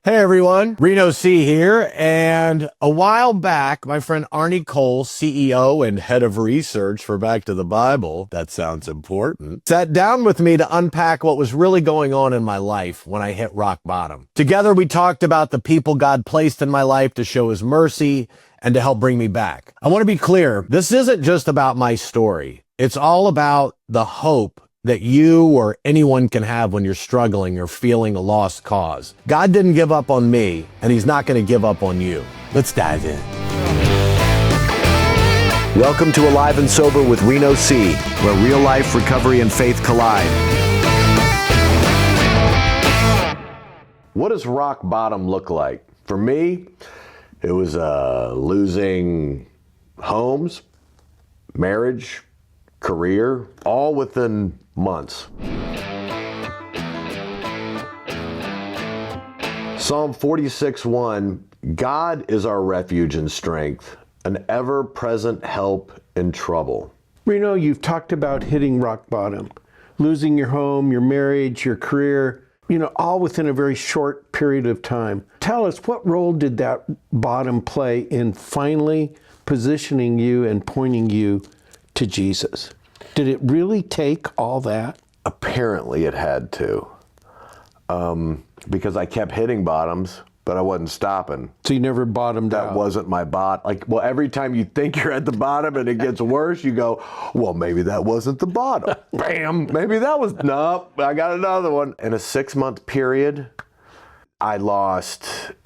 Hey everyone, Reno C here, and a while back, my friend Arnie Cole, CEO and head of research for Back to the Bible, that sounds important, sat down with me to unpack what was really going on in my life when I hit rock bottom. Together we talked about the people God placed in my life to show his mercy and to help bring me back. I want to be clear, this isn't just about my story. It's all about the hope that you or anyone can have when you're struggling or feeling a lost cause. God didn't give up on me, and he's not going to give up on you. Let's dive in. Welcome to Alive and Sober with Reno C, where real life, recovery, and faith collide. What does rock bottom look like? For me, it was losing homes, marriage, career, all within months. Psalm 46:1, God is our refuge and strength, an ever-present help in trouble. Reno, you've talked about hitting rock bottom, losing your home, your marriage, your career, all within a very short period of time. Tell us, what role did that bottom play in finally positioning you and pointing you to Jesus? Did it really take all that? Apparently it had to, because I kept hitting bottoms, but I wasn't stopping. So you never bottomed out? That wasn't my every time you think you're at the bottom and it gets worse, you go, well, maybe that wasn't the bottom. Bam, maybe that was, nope, I got another one. In a 6-month period, I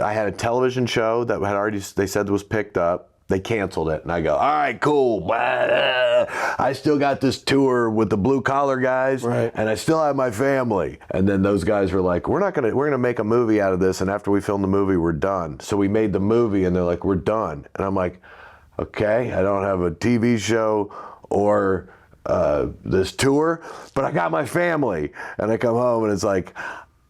had a television show that had already, they said was picked up. They canceled it, and I go, all right, cool. I still got this tour with the blue collar guys, right, and I still have my family. And then those guys were like, we're gonna make a movie out of this, and after we film the movie, we're done. So we made the movie, and they're like, we're done. And I'm like, okay, I don't have a TV show or this tour, but I got my family. And I come home, and it's like,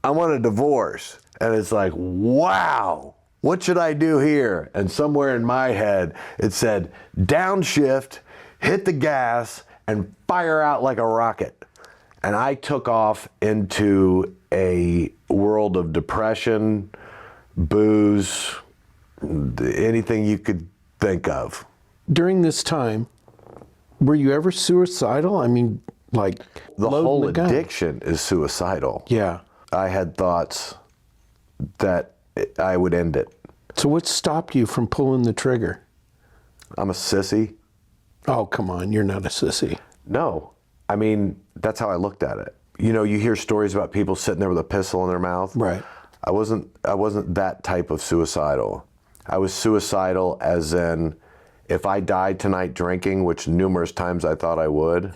I want a divorce. And it's like, wow. What should I do here? And somewhere in my head, it said, downshift, hit the gas, and fire out like a rocket. And I took off into a world of depression, booze, anything you could think of. During this time, were you ever suicidal? I mean, like, the whole addiction is suicidal. Yeah. I had thoughts that I would end it. So what stopped you from pulling the trigger? I'm a sissy. Oh, come on, you're not a sissy. No, I mean, that's how I looked at it. You hear stories about people sitting there with a pistol in their mouth. Right. I wasn't that type of suicidal. I was suicidal as in, if I died tonight drinking, which numerous times I thought I would,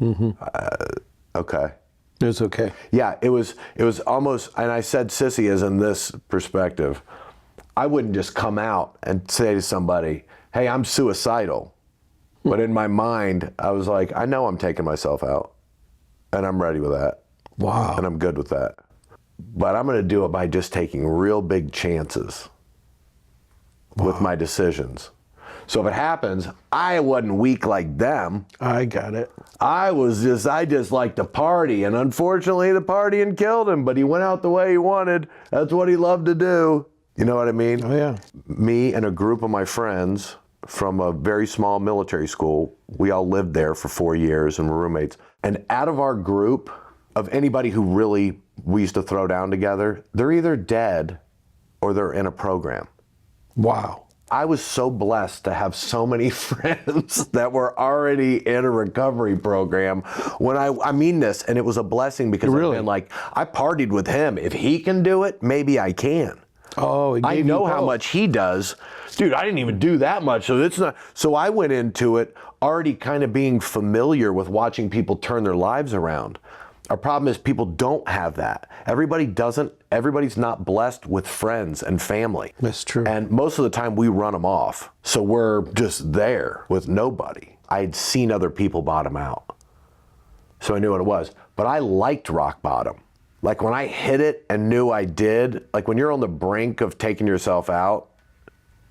okay. It was okay. Yeah, it was almost, and I said sissy as in this perspective. I wouldn't just come out and say to somebody, hey, I'm suicidal. But in my mind, I was like, I know I'm taking myself out, and I'm ready with that. Wow. And I'm good with that. But I'm going to do it by just taking real big chances with my decisions. So if it happens, I wasn't weak like them. I got it. I just liked to party, and unfortunately the partying killed him, but he went out the way he wanted. That's what he loved to do. You know what I mean? Oh, yeah. Me and a group of my friends from a very small military school, we all lived there for 4 years and were roommates. And out of our group, of anybody who really we used to throw down together, they're either dead or they're in a program. Wow. I was so blessed to have so many friends that were already in a recovery program. When I mean this, and it was a blessing because Really? I've been like, I partied with him. If he can do it, maybe I can. Oh, I know how much he does. Dude, I didn't even do that much, so it's not. So I went into it already kind of being familiar with watching people turn their lives around. Our problem is people don't have that. Everybody doesn't. Everybody's not blessed with friends and family. That's true. And most of the time we run them off. So we're just there with nobody. I had seen other people bottom out. So I knew what it was. But I liked rock bottom. Like when I hit it and knew I did, like when you're on the brink of taking yourself out,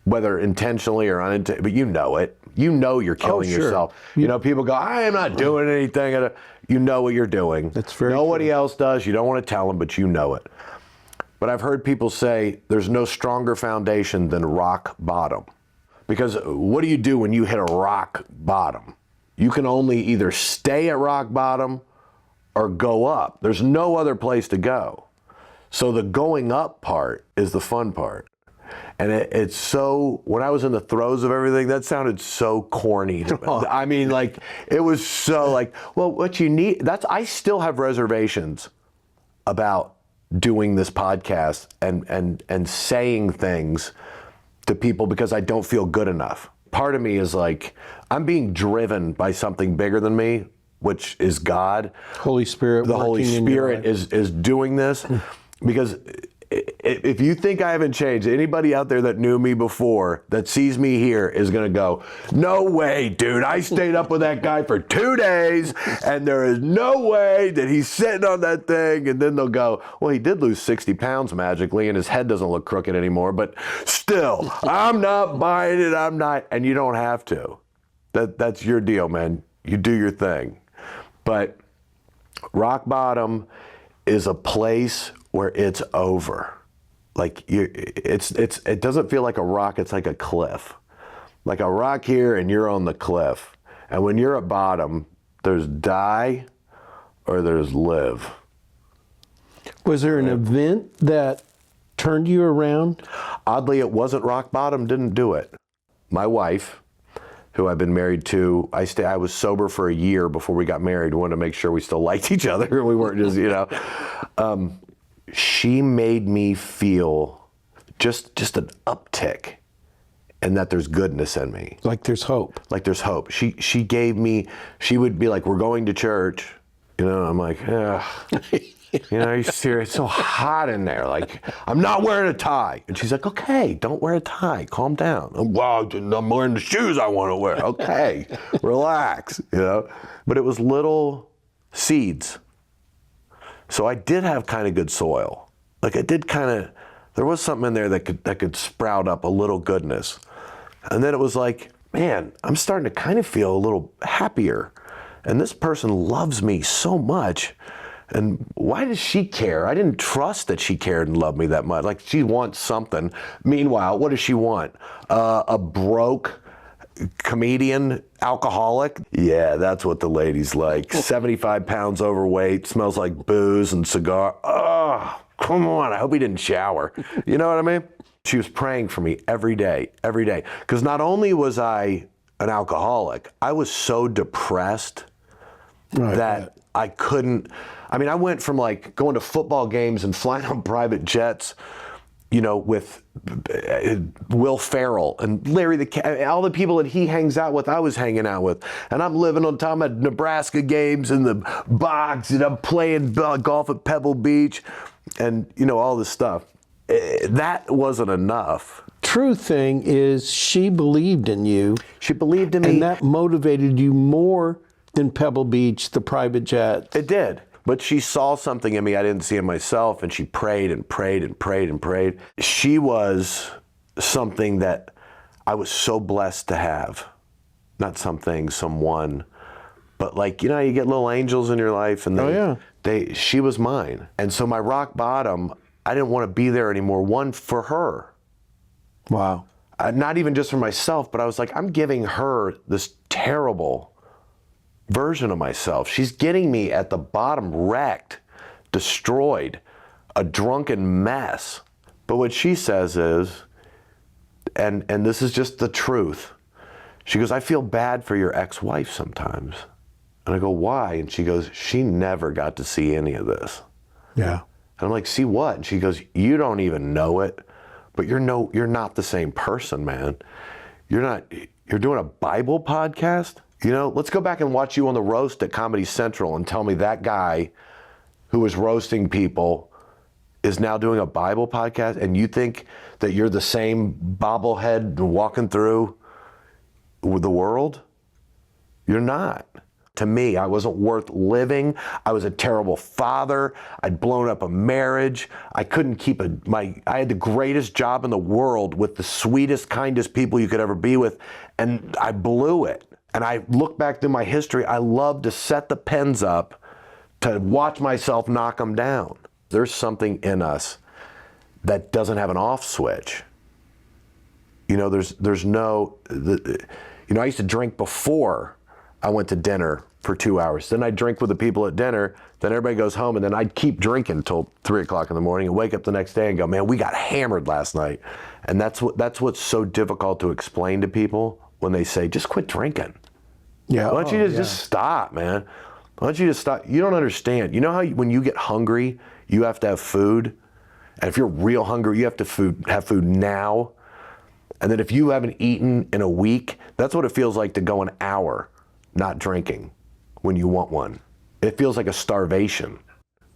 whether intentionally or unintentionally, but you know it. You know you're killing yourself. People go, I am not doing anything. You know what you're doing. That's very Nobody true. else does. You don't want to tell them, but you know it. But I've heard people say there's no stronger foundation than rock bottom. Because what do you do when you hit a rock bottom? You can only either stay at rock bottom or go up. There's no other place to go. So the going up part is the fun part. And it's so, when I was in the throes of everything, that sounded so corny to me. I mean, like, it was so like, well, what you need, I still have reservations about doing this podcast and saying things to people because I don't feel good enough. Part of me is like, I'm being driven by something bigger than me, which is God. Holy Spirit. The Holy Spirit is doing this. Because if you think I haven't changed, anybody out there that knew me before that sees me here is going to go, no way, dude. I stayed up with that guy for 2 days and there is no way that he's sitting on that thing. And then they'll go, well, he did lose 60 pounds magically and his head doesn't look crooked anymore. But still, I'm not buying it. I'm not. And you don't have to. That's your deal, man. You do your thing. But rock bottom is a place where it's over. Like it doesn't feel like a rock, it's like a cliff. Like a rock here and you're on the cliff. And when you're at bottom, there's die or there's live. Was there an event that turned you around? Oddly, it wasn't rock bottom, didn't do it. My wife, who I've been married to, I was sober for a year before we got married. We wanted to make sure we still liked each other. We weren't just, she made me feel just an uptick and that there's goodness in me. Like there's hope. Like there's hope. She gave me, she would be like, we're going to church. I'm like, yeah. Are you serious? It's so hot in there. Like, I'm not wearing a tie. And she's like, okay, don't wear a tie. Calm down. Well, I'm wearing the shoes I want to wear. Okay, relax, But it was little seeds. So I did have kind of good soil. Like I did there was something in there that could sprout up a little goodness. And then it was like, man, I'm starting to kind of feel a little happier. And this person loves me so much. And why does she care? I didn't trust that she cared and loved me that much. Like she wants something. Meanwhile, what does she want? A broke comedian, alcoholic? Yeah, that's what the ladies like. 75 pounds overweight, smells like booze and cigar. Oh, come on. I hope he didn't shower. You know what I mean? She was praying for me every day. Because not only was I an alcoholic, I was so depressed that I couldn't. I mean, I went from like going to football games and flying on private jets, with Will Ferrell and Larry the Cat, all the people that he hangs out with, I was hanging out with. And I'm living on top of Nebraska games in the box, and I'm playing golf at Pebble Beach and, all this stuff. That wasn't enough. True thing is she believed in you. She believed in me. And that motivated you more than Pebble Beach, the private jet. It did. But she saw something in me I didn't see in myself, and she prayed and prayed and prayed and prayed. She was something that I was so blessed to have. Not something, someone, but like, you get little angels in your life, and she was mine. And so my rock bottom, I didn't want to be there anymore. One, for her. Wow. Not even just for myself, but I was like, I'm giving her this terrible version of myself. She's getting me at the bottom, wrecked, destroyed, a drunken mess. But what she says is, and this is just the truth, she goes, I feel bad for your ex-wife sometimes. And I go, why? And she goes, she never got to see any of this. Yeah. And I'm like, see what? And she goes, you don't even know it, but you're not the same person, man. You're doing a Bible podcast? Let's go back and watch you on the roast at Comedy Central and tell me that guy who was roasting people is now doing a Bible podcast, and you think that you're the same bobblehead walking through the world? You're not. To me, I wasn't worth living. I was a terrible father. I'd blown up a marriage. I couldn't keep I had the greatest job in the world with the sweetest, kindest people you could ever be with, and I blew it. And I look back through my history, I love to set the pens up to watch myself knock them down. There's something in us that doesn't have an off switch. You know, there's no, you know, I used to drink before I went to dinner for 2 hours. Then I'd drink with the people at dinner, then everybody goes home, and then I'd keep drinking until 3 o'clock in the morning and wake up the next day and go, man, we got hammered last night. And that's what's so difficult to explain to people when they say, just quit drinking. Yeah. Why don't you just stop, man? Why don't you just stop? You don't understand. You know how when you get hungry, you have to have food? And if you're real hungry, you have to have food now. And then if you haven't eaten in a week, that's what it feels like to go an hour not drinking when you want one. It feels like a starvation.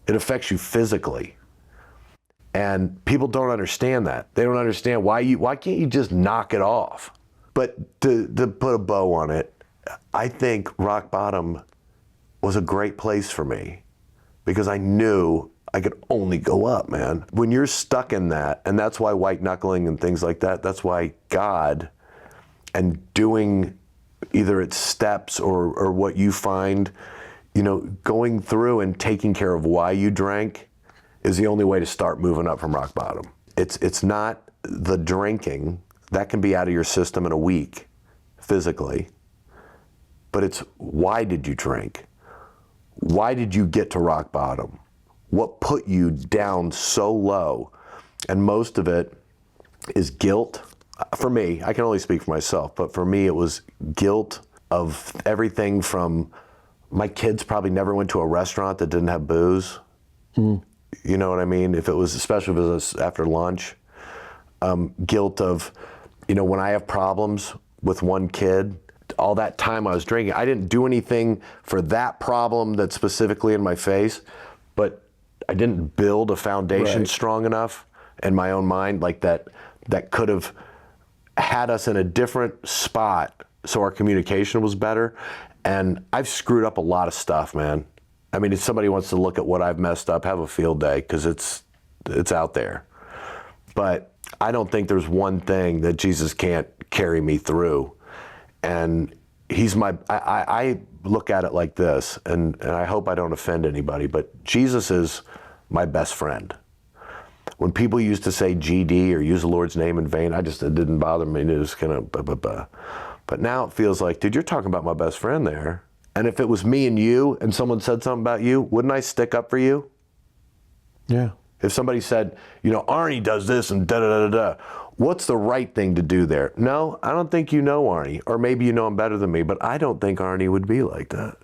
It affects you physically. And people don't understand that. They don't understand why can't you just knock it off? But to put a bow on it, I think rock bottom was a great place for me because I knew I could only go up, man. When you're stuck in that, and that's why white knuckling and things like that, that's why God and doing either its steps or what you find, you know, going through and taking care of why you drank is the only way to start moving up from rock bottom. It's not the drinking. That can be out of your system in a week, physically. But it's why did you drink? Why did you get to rock bottom? What put you down so low? And most of it is guilt. For me, I can only speak for myself, but for me it was guilt of everything from my kids probably never went to a restaurant that didn't have booze. You know what I mean? Especially if it was after lunch. Guilt of, you know, when I have problems with one kid, all that time I was drinking, I didn't do anything for that problem that's specifically in my face, but I didn't build a foundation strong enough in my own mind, like that could have had us in a different spot so our communication was better. And I've screwed up a lot of stuff, man. I mean, if somebody wants to look at what I've messed up, have a field day, because it's out there. But I don't think there's one thing that Jesus can't carry me through. And he's I look at it like this, and I hope I don't offend anybody, but Jesus is my best friend. When people used to say GD or use the Lord's name in vain, it didn't bother me. It was kind of But now it feels like, dude, you're talking about my best friend there. And if it was me and you and someone said something about you, wouldn't I stick up for you? Yeah. If somebody said, you know, Arnie does this and da-da-da-da-da, what's the right thing to do there? No, I don't think you know Arnie. Or maybe you know him better than me, but I don't think Arnie would be like that.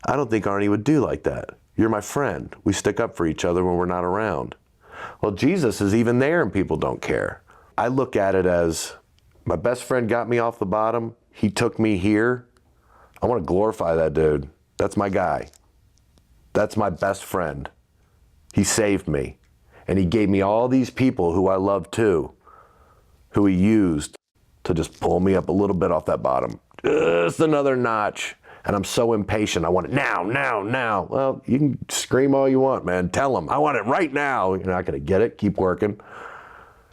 I don't think Arnie would do like that. You're my friend. We stick up for each other when we're not around. Well, Jesus is even there and people don't care. I look at it as my best friend got me off the bottom. He took me here. I want to glorify that dude. That's my guy. That's my best friend. He saved me. And he gave me all these people who I love too, who he used to just pull me up a little bit off that bottom. Just another notch. And I'm so impatient. I want it now, now, now. Well, you can scream all you want, man. Tell them, I want it right now. You're not going to get it. Keep working.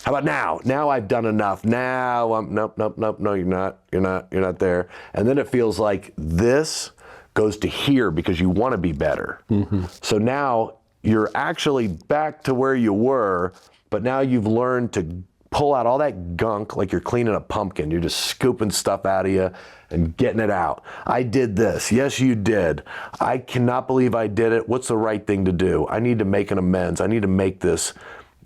How about now? Now I've done enough. Now I'm, nope, no, you're not there. And then it feels like this goes to here because you want to be better. Mm-hmm. So now you're actually back to where you were, but now you've learned to pull out all that gunk like you're cleaning a pumpkin. You're just scooping stuff out of you and getting it out. I did this. Yes, you did. I cannot believe I did it. What's the right thing to do? I need to make an amends. I need to make this,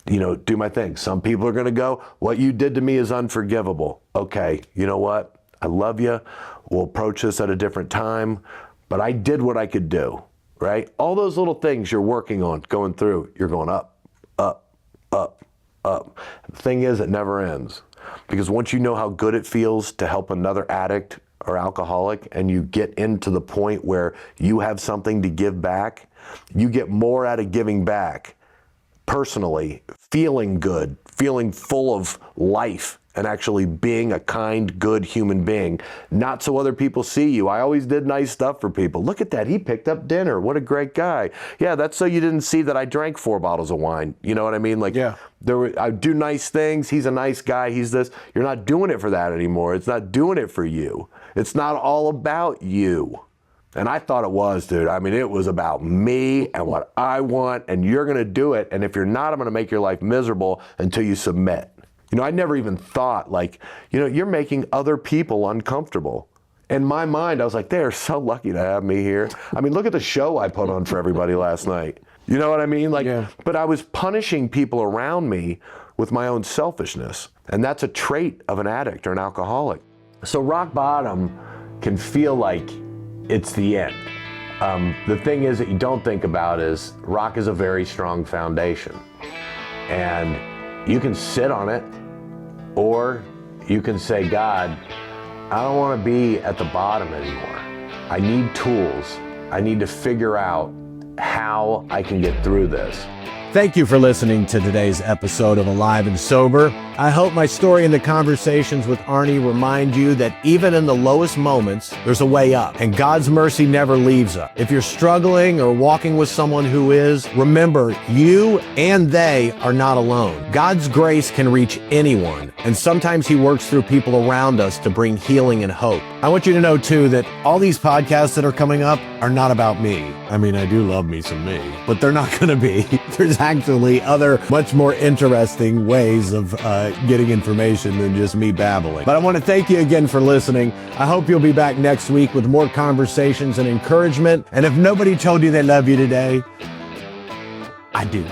do my thing. Some people are going to go, what you did to me is unforgivable. Okay, you know what? I love you. We'll approach this at a different time, but I did what I could do, right? All those little things you're working on, going through, you're going up, up, up, up. The thing is, it never ends. Because once you know how good it feels to help another addict or alcoholic, and you get into the point where you have something to give back, you get more out of giving back. Personally, feeling good, feeling full of life, and actually being a kind, good human being, not so other people see you. I always did nice stuff for people. Look at that, he picked up dinner. What a great guy. Yeah, that's so you didn't see that I drank 4 bottles of wine. You know what I mean? Like, yeah. I do nice things. He's a nice guy. He's this. You're not doing it for that anymore. It's not doing it for you. It's not all about you. And I thought it was, dude. I mean, it was about me and what I want, and you're going to do it. And if you're not, I'm going to make your life miserable until you submit. You know, I never even thought, like, you know, you're making other people uncomfortable. In my mind, I was like, they are so lucky to have me here. I mean, look at the show I put on for everybody last night. You know what I mean? Like, yeah. But I was punishing people around me with my own selfishness. And that's a trait of an addict or an alcoholic. So rock bottom can feel like it's the end. The thing is that you don't think about is rock is a very strong foundation. And you can sit on it, or you can say, God, I don't want to be at the bottom anymore. I need tools. I need to figure out how I can get through this. Thank you for listening to today's episode of Alive and Sober. I hope my story and the conversations with Arnie remind you that even in the lowest moments, there's a way up, and God's mercy never leaves us. If you're struggling or walking with someone who is, remember, you and they are not alone. God's grace can reach anyone, and sometimes He works through people around us to bring healing and hope. I want you to know, too, that all these podcasts that are coming up are not about me. I mean, I do love me some me, but they're not going to be. There's actually other much more interesting ways of getting information than just me babbling. But I want to thank you again for listening. I hope you'll be back next week with more conversations and encouragement. And if nobody told you they love you today, I do.